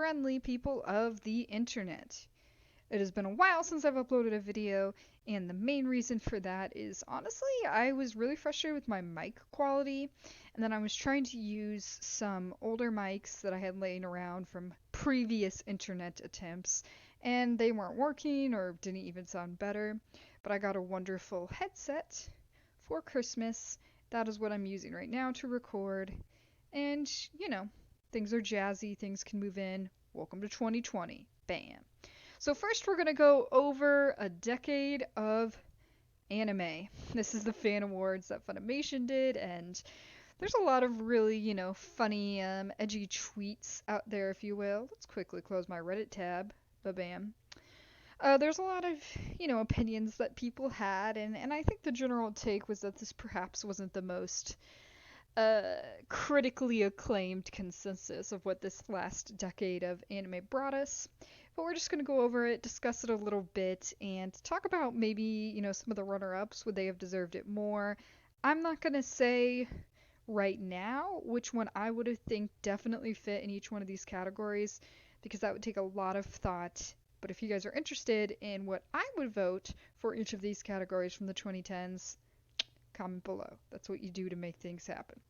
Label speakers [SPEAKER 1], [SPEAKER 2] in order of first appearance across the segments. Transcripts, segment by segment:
[SPEAKER 1] friendly people of the internet. It has been a while since I've uploaded a video, and the main reason for that is honestly, I was really frustrated with my mic quality, and then I was trying to use some older mics that I had laying around from previous internet attempts, and they weren't working or didn't even sound better. But I got a wonderful headset for Christmas. That is what I'm using right now to record, and things are jazzy, things can move in. Welcome to 2020. Bam. So first we're going to go over a decade of anime. This is the fan awards that Funimation did, and there's a lot of really, funny, edgy tweets out there, if you will. Let's quickly close my Reddit tab. Ba-bam. There's a lot of, opinions that people had, and I think the general take was that this perhaps wasn't the most critically acclaimed consensus of what this last decade of anime brought us. But we're just going to go over it, discuss it a little bit, and talk about maybe, some of the runner-ups. Would they have deserved it more? I'm not going to say right now which one I would have think definitely fit in each one of these categories, because that would take a lot of thought. But if you guys are interested in what I would vote for each of these categories from the 2010s, comment below. That's what you do to make things happen.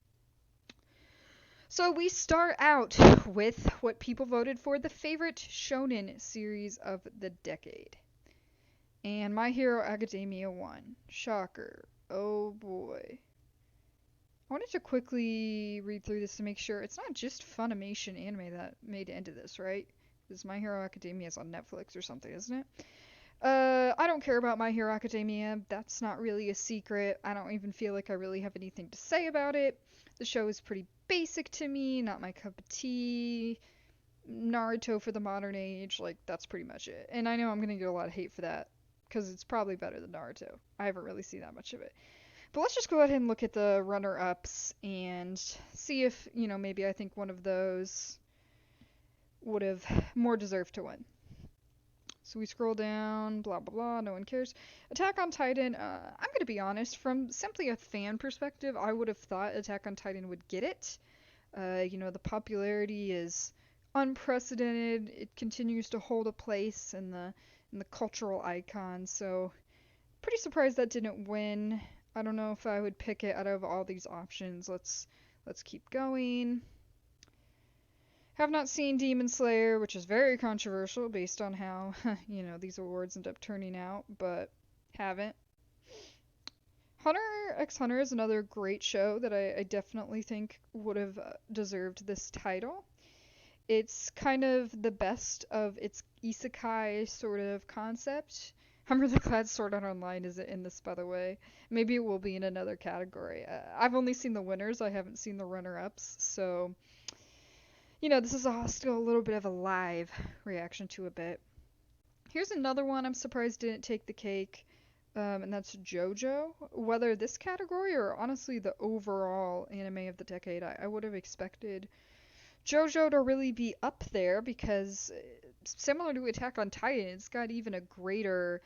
[SPEAKER 1] So we start out with what people voted for the favorite shonen series of the decade. And My Hero Academia won. Shocker. Oh boy. I wanted to quickly read through this to make sure it's not just Funimation anime that made it into this, right? Because My Hero Academia is on Netflix or something, isn't it? I don't care about My Hero Academia. That's not really a secret. I don't even feel like I really have anything to say about it. The show is pretty basic to me, not my cup of tea. Naruto for the modern age, that's pretty much it. And I know I'm gonna get a lot of hate for that, because it's probably better than Naruto. I haven't really seen that much of it. But let's just go ahead and look at the runner-ups and see if, maybe I think one of those would have more deserved to win. So we scroll down, blah blah blah, no one cares. Attack on Titan, I'm gonna be honest, from simply a fan perspective, I would have thought Attack on Titan would get it. The popularity is unprecedented. It continues to hold a place in the cultural icon, so pretty surprised that didn't win. I don't know if I would pick it out of all these options. Let's keep going. Have not seen Demon Slayer, which is very controversial based on how, these awards end up turning out, but haven't. Hunter x Hunter is another great show that I definitely think would have deserved this title. It's kind of the best of its isekai sort of concept. I'm really glad Sword Art Online isn't in this, by the way. Maybe it will be in another category. I've only seen the winners, I haven't seen the runner-ups, so this is still a little bit of a live reaction to a bit. Here's another one I'm surprised didn't take the cake, and that's JoJo. Whether this category or honestly the overall anime of the decade, I would have expected JoJo to really be up there because similar to Attack on Titan, it's got even a greater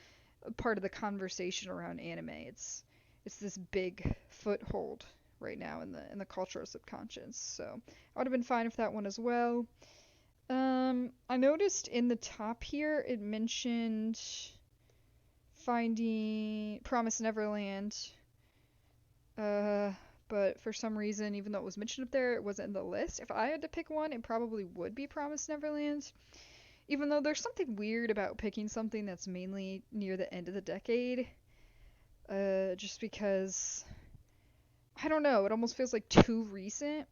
[SPEAKER 1] part of the conversation around anime. It's this big foothold right now in the cultural subconscious. So I would have been fine with that one as well. I noticed in the top here it mentioned Finding Promise Neverland. But for some reason, even though it was mentioned up there, it wasn't in the list. If I had to pick one, it probably would be Promise Neverland. Even though there's something weird about picking something that's mainly near the end of the decade. Just because I don't know, it almost feels like too recent.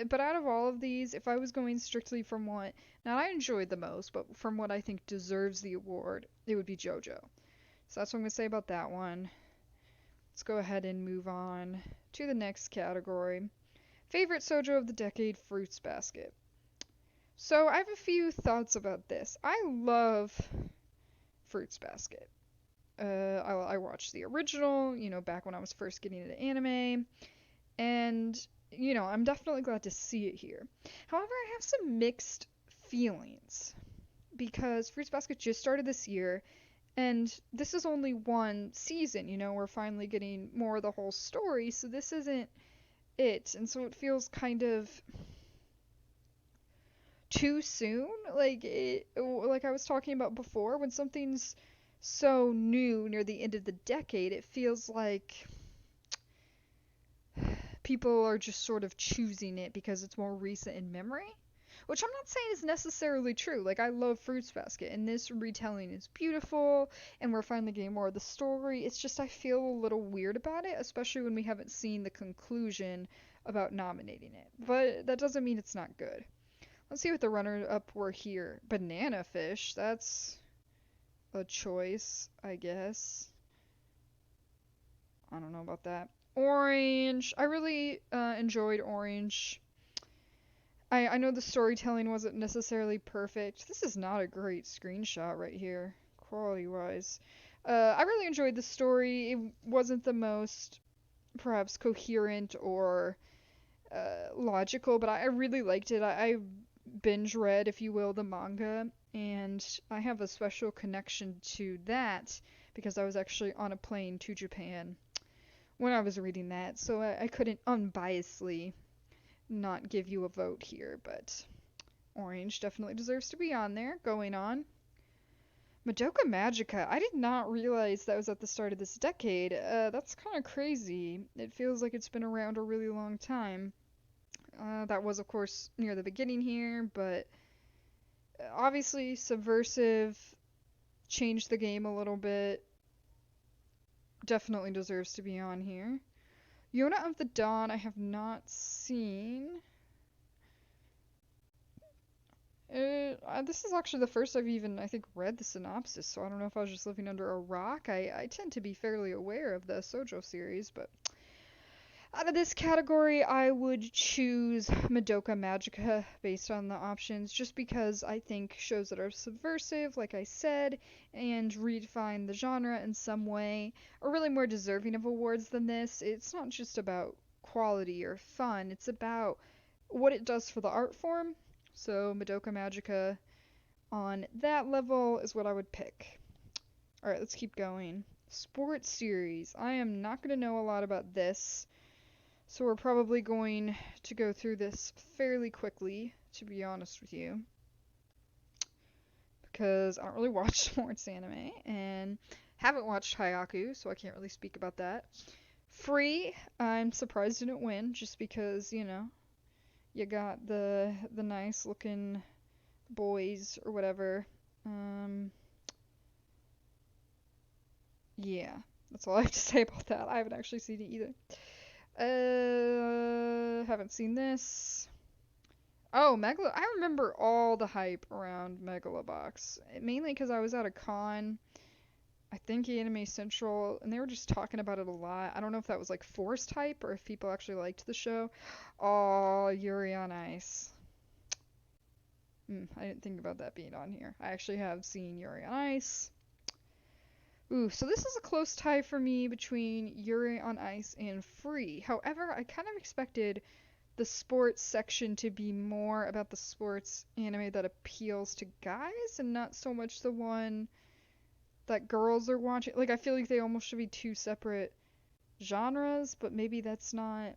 [SPEAKER 1] But out of all of these, if I was going strictly from what, not I enjoyed the most, but from what I think deserves the award, it would be JoJo. So that's what I'm going to say about that one. Let's go ahead and move on to the next category. Favorite Shoujo of the decade, Fruits Basket. So I have a few thoughts about this. I love Fruits Basket. I watched the original, back when I was first getting into anime, and, I'm definitely glad to see it here. However, I have some mixed feelings, because Fruits Basket just started this year, and this is only one season, we're finally getting more of the whole story, so this isn't it, and so it feels kind of too soon. Like I was talking about before, when something's so new near the end of the decade, it feels like people are just sort of choosing it because it's more recent in memory. Which I'm not saying is necessarily true. Like, I love Fruits Basket, and this retelling is beautiful, and we're finally getting more of the story. It's just I feel a little weird about it, especially when we haven't seen the conclusion about nominating it. But that doesn't mean it's not good. Let's see what the runner-up were here. Banana Fish, that's a choice, I guess. I don't know about that. Orange, I really enjoyed Orange. I know the storytelling wasn't necessarily perfect. This is not a great screenshot right here, quality-wise. I really enjoyed the story. It wasn't the most, perhaps, coherent or logical, but I really liked it. I binge read, if you will, the manga, and I have a special connection to that because I was actually on a plane to Japan when I was reading that, so I couldn't unbiasedly not give you a vote here, but Orange definitely deserves to be on there. Going on. Madoka Magica. I did not realize that was at the start of this decade. That's kind of crazy. It feels like it's been around a really long time. That was, of course, near the beginning here, but obviously subversive, changed the game a little bit. Definitely deserves to be on here. Yona of the Dawn, I have not seen. This is actually the first I've even, I think, read the synopsis, so I don't know if I was just living under a rock. I tend to be fairly aware of the Sojo series, but out of this category, I would choose Madoka Magica based on the options, just because I think shows that are subversive, like I said, and redefine the genre in some way are really more deserving of awards than this. It's not just about quality or fun, it's about what it does for the art form. So Madoka Magica on that level is what I would pick. Alright, let's keep going. Sports series. I am not going to know a lot about this. So we're probably going to go through this fairly quickly, to be honest with you. Because I don't really watch sports anime, and haven't watched Hayaku, so I can't really speak about that. Free, I'm surprised didn't win, just because, you know, you got the nice looking boys or whatever. Yeah, that's all I have to say about that. I haven't actually seen it either. Haven't seen this. Oh, I remember all the hype around Megalobox. Mainly because I was at a con, I think Anime Central, and they were just talking about it a lot. I don't know if that was like forced hype or if people actually liked the show. Oh, Yuri on Ice. I didn't think about that being on here. I actually have seen Yuri on Ice. Ooh, so this is a close tie for me between Yuri on Ice and Free. However, I kind of expected the sports section to be more about the sports anime that appeals to guys and not so much the one that girls are watching. Like, I feel like they almost should be two separate genres, but maybe that's not.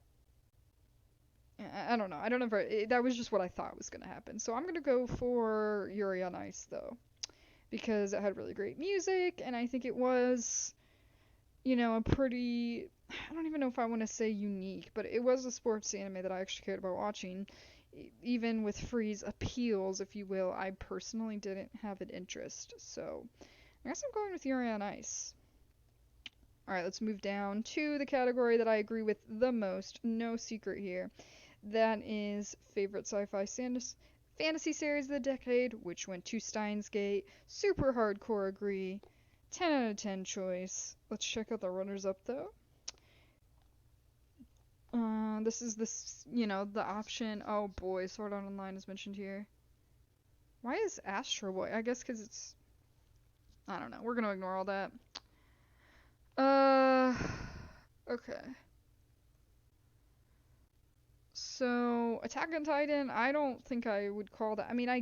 [SPEAKER 1] I don't know. I don't know if that was just what I thought was going to happen. So I'm going to go for Yuri on Ice, though, because it had really great music, and I think it was, you know, a pretty, I don't even know if I want to say unique, but it was a sports anime that I actually cared about watching. Even with Free's appeals, if you will, I personally didn't have an interest. So I guess I'm going with Yuri on Ice. Alright, let's move down to the category that I agree with the most. No secret here. That is favorite sci-fi fantasy series of the decade, which went to Steins Gate. Super hardcore agree. 10 out of 10 choice. Let's check out the runners-up, though. This is this, you know, the option. Oh boy, Sword Art Online is mentioned here. Why is Astro Boy? I guess because it's, I don't know. We're gonna ignore all that. Okay. So, Attack on Titan, I don't think I would call that. I mean, I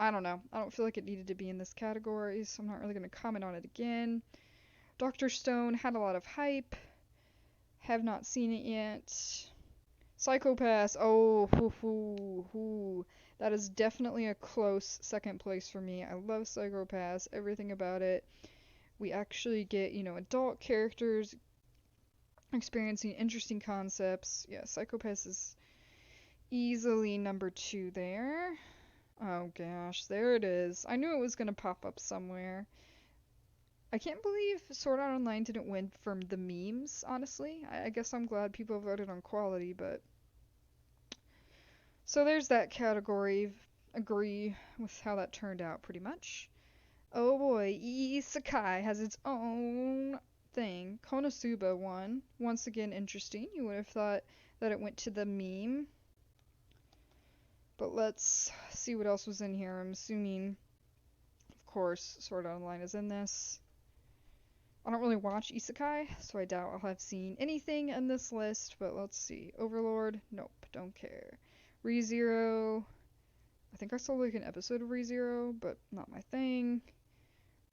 [SPEAKER 1] don't know. I don't feel like it needed to be in this category, so I'm not really going to comment on it again. Dr. Stone had a lot of hype. Have not seen it yet. Psychopaths. Oh, hoo, hoo, hoo. That is definitely a close second place for me. I love Psychopaths, everything about it. We actually get, adult characters experiencing interesting concepts. Yeah, Psychopaths is easily number 2 there. Oh gosh, there it is. I knew it was gonna pop up somewhere. I can't believe Sword Art Online didn't win from the memes, honestly. I guess I'm glad people voted on quality, but. So there's that category. Agree with how that turned out, pretty much. Oh boy, Isekai has its own thing. Konosuba won. Once again, interesting. You would have thought that it went to the meme. But let's see what else was in here. I'm assuming, of course, Sword Art Online is in this. I don't really watch Isekai, so I doubt I'll have seen anything in this list, but let's see. Overlord? Nope, don't care. ReZero? I think I saw like an episode of ReZero, but not my thing.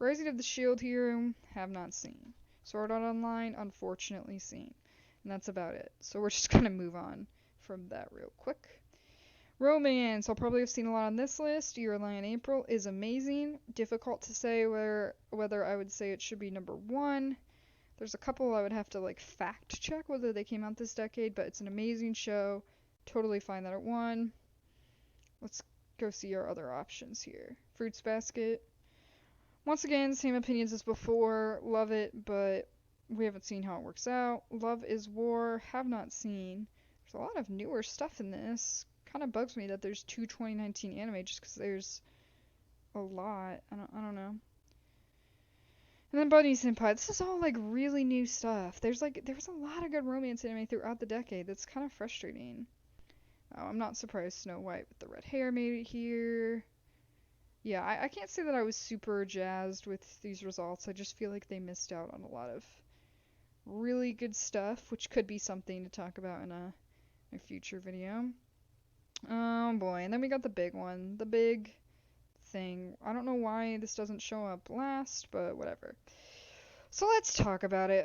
[SPEAKER 1] Rising of the Shield Hero? Have not seen. Sword Art Online? Unfortunately seen. And that's about it. So we're just gonna move on from that real quick. Romance. I'll probably have seen a lot on this list. Your Lie in April is amazing. Difficult to say whether I would say it should be number 1. There's a couple I would have to like fact check whether they came out this decade, but it's an amazing show. Totally fine that it won. Let's go see our other options here. Fruits Basket. Once again, same opinions as before. Love it, but we haven't seen how it works out. Love is War. Have not seen. There's a lot of newer stuff in this. Kind of bugs me that there's 2 2019 anime just because there's a lot. I don't know. And then Bunny Senpai. This is all like really new stuff. There's a lot of good romance anime throughout the decade. That's kind of frustrating. Oh, I'm not surprised Snow White with the red hair made it here. Yeah, I can't say that I was super jazzed with these results. I just feel like they missed out on a lot of really good stuff, which could be something to talk about in a future video. Oh boy, and then we got the big one. The big thing. I don't know why this doesn't show up last, but whatever. So let's talk about it.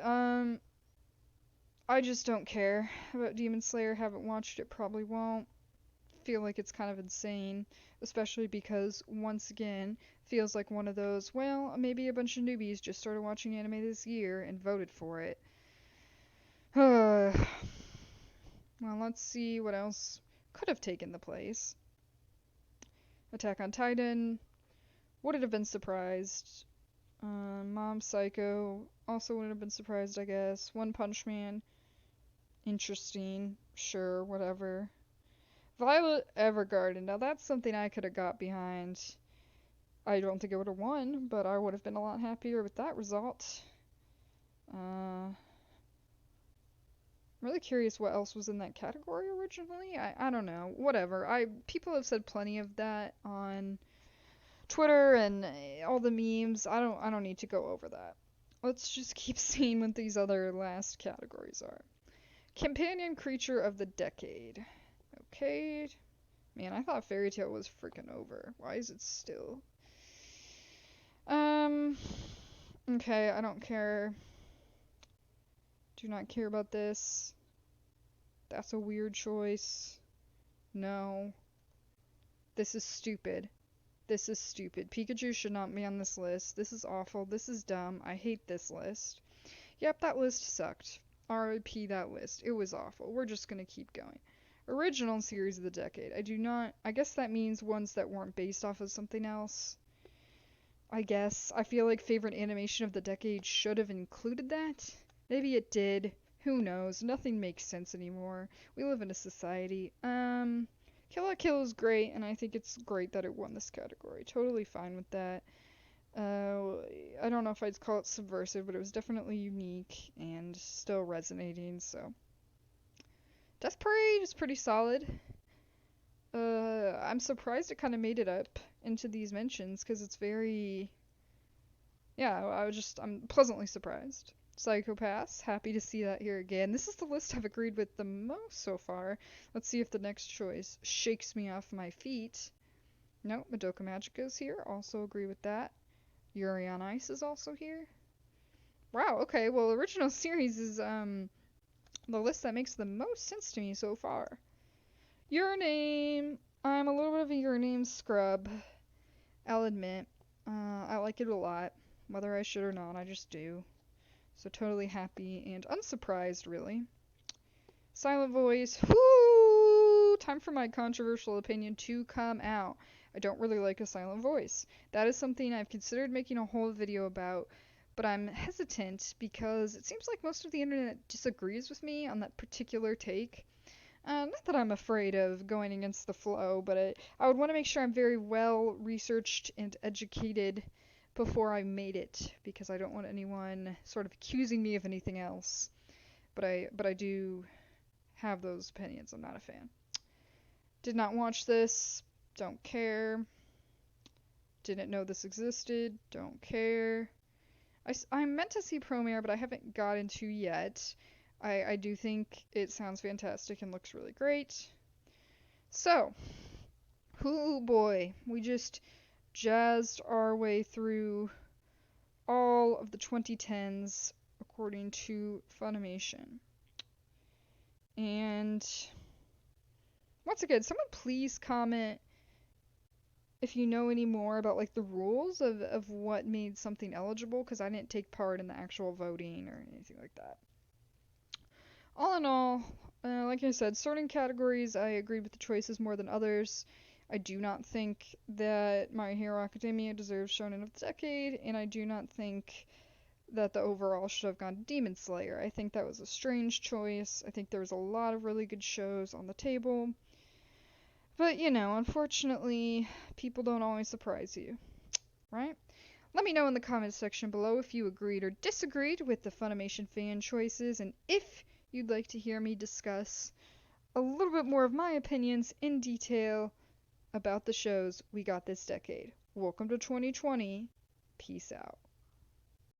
[SPEAKER 1] I just don't care about Demon Slayer. Haven't watched it, probably won't. Feel like it's kind of insane, especially because, once again, feels like one of those, well, maybe a bunch of newbies just started watching anime this year and voted for it. Well, let's see what else could have taken the place. Attack on Titan. Wouldn't have been surprised. Mom Psycho. Also wouldn't have been surprised, I guess. One Punch Man. Interesting. Sure, whatever. Violet Evergarden. Now that's something I could have got behind. I don't think it would have won, but I would have been a lot happier with that result. I'm really curious what else was in that category originally. I don't know. Whatever. People have said plenty of that on Twitter and all the memes. I don't need to go over that. Let's just keep seeing what these other last categories are. Companion Creature of the Decade. Okay. Man, I thought Fairy Tail was freaking over. Why is it still? Okay, I don't care. Do not care about this. That's a weird choice. No. This is stupid. This is stupid. Pikachu should not be on this list. This is awful. This is dumb. I hate this list. Yep, that list sucked. RIP that list. It was awful. We're just gonna keep going. Original series of the decade. I guess that means ones that weren't based off of something else. I guess. I feel like favorite animation of the decade should have included that. Maybe it did. Who knows? Nothing makes sense anymore. We live in a society. Kill la Kill is great, and I think it's great that it won this category. Totally fine with that. I don't know if I'd call it subversive, but it was definitely unique and still resonating, so. Death Parade is pretty solid. I'm surprised it kind of made it up into these mentions, because it's very. Yeah, I'm pleasantly surprised. Psychopaths, happy to see that here again. This is the list I've agreed with the most so far. Let's see if the next choice shakes me off my feet. No, Madoka Magica is here. Also agree with that. Yuri on Ice is also here. Wow, okay, well, original series is the list that makes the most sense to me so far. Your Name. I'm a little bit of a Your Name scrub, I'll admit. I like it a lot. Whether I should or not, I just do. So totally happy and unsurprised, really. Silent Voice. Whoo! Time for my controversial opinion to come out. I don't really like a silent voice. That is something I've considered making a whole video about, but I'm hesitant because it seems like most of the internet disagrees with me on that particular take. Not that I'm afraid of going against the flow, but I would want to make sure I'm very well researched and educated before I made it, because I don't want anyone sort of accusing me of anything else. But I do have those opinions. I'm not a fan. Did not watch this. Don't care. Didn't know this existed. Don't care. I meant to see Promare, but I haven't got into yet. I do think it sounds fantastic and looks really great. So, oh boy, we just jazzed our way through all of the 2010s according to Funimation. And once again, someone please comment if you know any more about like the rules of what made something eligible, because I didn't take part in the actual voting or anything like that. All in all, like I said, certain categories I agree with the choices more than others. I do not think that My Hero Academia deserves Shonen of the Decade, and I do not think that the overall should have gone to Demon Slayer. I think that was a strange choice. I think there was a lot of really good shows on the table. But, unfortunately, people don't always surprise you, right? Let me know in the comments section below if you agreed or disagreed with the Funimation fan choices, and if you'd like to hear me discuss a little bit more of my opinions in detail about the shows we got this decade. Welcome to 2020. Peace out.